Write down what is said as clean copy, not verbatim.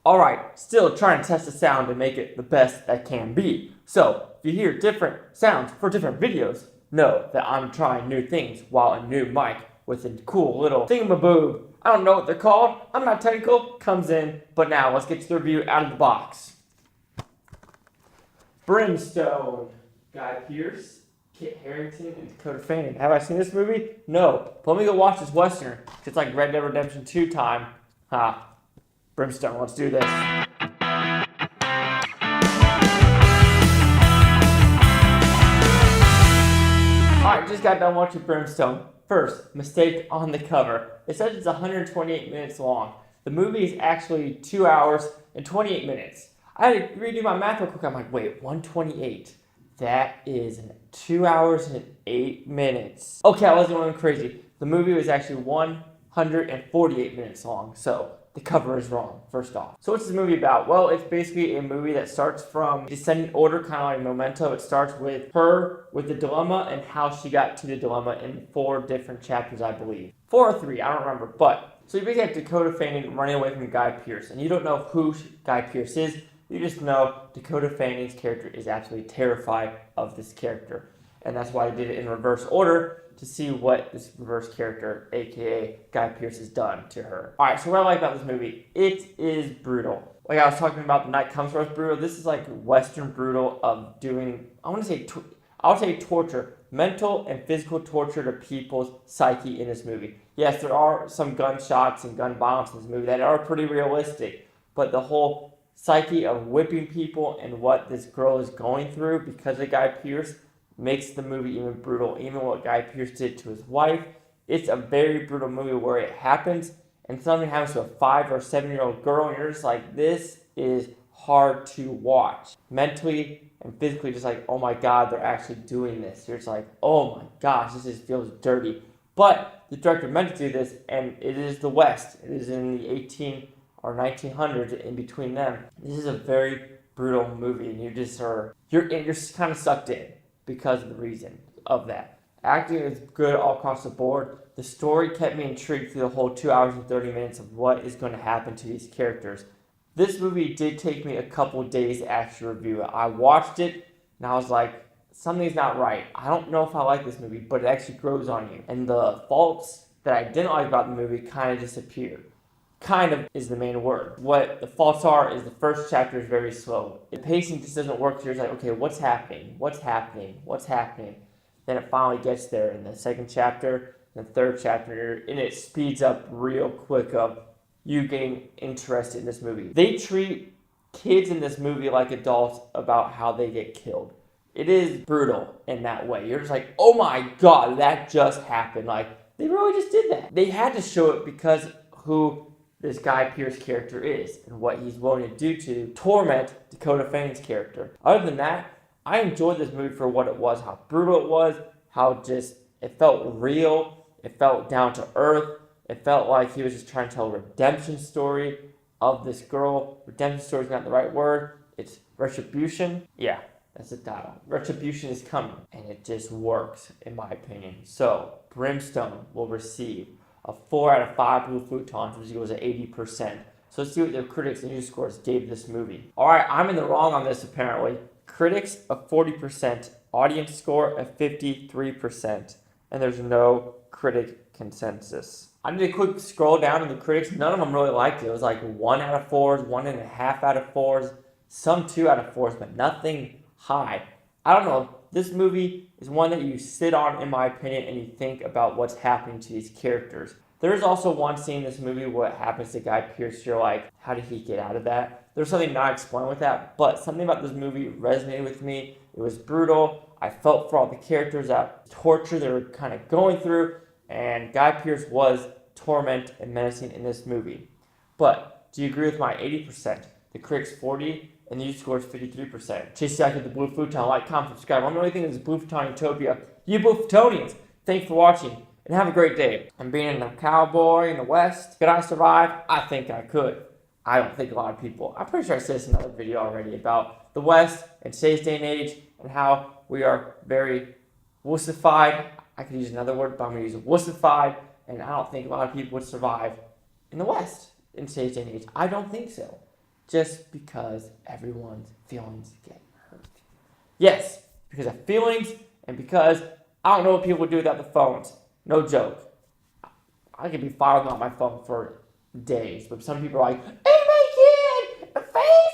Alright, still trying to test the sound and make it the best that can be. So, if you hear different sounds for different videos, know that I'm trying new things while a new mic with a cool little thingamaboob. I don't know what they're called, I'm not technical, comes in, but now let's get to the review out of the box. Brimstone, Guy Pearce, Kit Harington, and Dakota Fanning. Have I seen this movie? No. But let me go watch this Western. It's like Red Dead Redemption 2 time. Ha. Brimstone, let's do this. Alright, just got done watching Brimstone. First, mistake on the cover. It says it's 128 minutes long. The movie is actually 2 hours and 28 minutes. I had to redo my math real quick. I'm like, wait, 128. That is 2 hours and 8 minutes. Okay, I wasn't going crazy. The movie was actually 148 minutes long, so the cover is wrong, first off. So what's this movie about? Well, it's basically a movie that starts from descending order, kind of like Memento. It starts with her with the dilemma and how she got to the dilemma in 4 different chapters, I believe. 4 or 3, I don't remember. But, so you basically have Dakota Fanning running away from Guy Pearce. And you don't know who Guy Pearce is. You just know Dakota Fanning's character is absolutely terrified of this character. And that's why they did it in reverse order, to see what this reverse character, aka Guy Pearce, has done to her. Alright, so what I like about this movie, it is brutal. Like I was talking about, The Night Comes For Us brutal. This is like Western brutal of doing, I would say torture, mental and physical torture to people's psyche in this movie. Yes, there are some gunshots and gun violence in this movie that are pretty realistic, but the whole psyche of whipping people and what this girl is going through because of Guy Pearce makes the movie even brutal. Even what Guy Pearce did to his wife, it's a very brutal movie where it happens and something happens to a 5 or 7-year-old girl and you're just like, this is hard to watch. Mentally and physically, just like, oh my god, they're actually doing this. You're just like, oh my gosh, this just feels dirty. But the director meant to do this, and it is the West. It is in the 18 or 1900s, in between them. This is a very brutal movie, and you just are, you're kind of sucked in because of the reason of that. Acting is good all across the board. The story kept me intrigued through the whole 2 hours and 30 minutes of what is going to happen to these characters. This movie did take me a couple days to actually review it. I watched it, and I was like, something's not right. I don't know if I like this movie, but it actually grows on you. And the faults that I didn't like about the movie kind of disappeared. Kind of is the main word. What the faults are is the first chapter is very slow. The pacing just doesn't work. You're just like, okay, what's happening? What's happening? What's happening? Then it finally gets there in the second chapter, the third chapter, and it speeds up real quick of you getting interested in this movie. They treat kids in this movie like adults about how they get killed. It is brutal in that way. You're just like, oh my god, that just happened. Like, they really just did that. They had to show it because who this Guy Pearce character is and what he's willing to do to torment Dakota Fanning's character. Other than that, I enjoyed this movie for what it was, how brutal it was, how just it felt real, it felt down to earth, it felt like he was just trying to tell a redemption story of this girl. Redemption story is not the right word, it's retribution. Yeah, that's the title. Retribution is coming, and it just works in my opinion. So, Brimstone will receive a 4 out of 5 blue futons, which equals 80%. So let's see what the critics and news scores gave this movie. Alright, I'm in the wrong on this apparently. Critics a 40%, audience score a 53%, and there's no critic consensus. I did a quick scroll down to the critics. None of them really liked it. It was like 1 out of 4s, 1.5 out of 4s, some 2 out of 4s, but nothing high. I don't know. This movie is one that you sit on, in my opinion, and you think about what's happening to these characters. There is also one scene in this movie what happens to Guy Pearce. You're like, how did he get out of that? There's something not explained with that, but something about this movie resonated with me. It was brutal. I felt for all the characters, that torture they were kind of going through, and Guy Pearce was torment and menacing in this movie. But do you agree with my 80%? The critics 40%, and the user score is 53%. Chase Jack with the Blue Futon. Like, comment, subscribe. Let me know what you think of this Blue Futon Utopia. You Blue Futonians, thanks for watching, and have a great day. And being a cowboy in the West, could I survive? I think I could. I don't think a lot of people. I'm pretty sure I said this in another video already about the West and today's day and age and how we are very wussified. I could use another word, but I'm going to use wussified, and I don't think a lot of people would survive in the West in today's day and age. I don't think so. just because everyone's feelings get hurt. Yes, because of feelings and because I don't know what people do without the phones. No joke. I could be filing on my phone for days, but some people are like, "Hey, my kid, a fan!"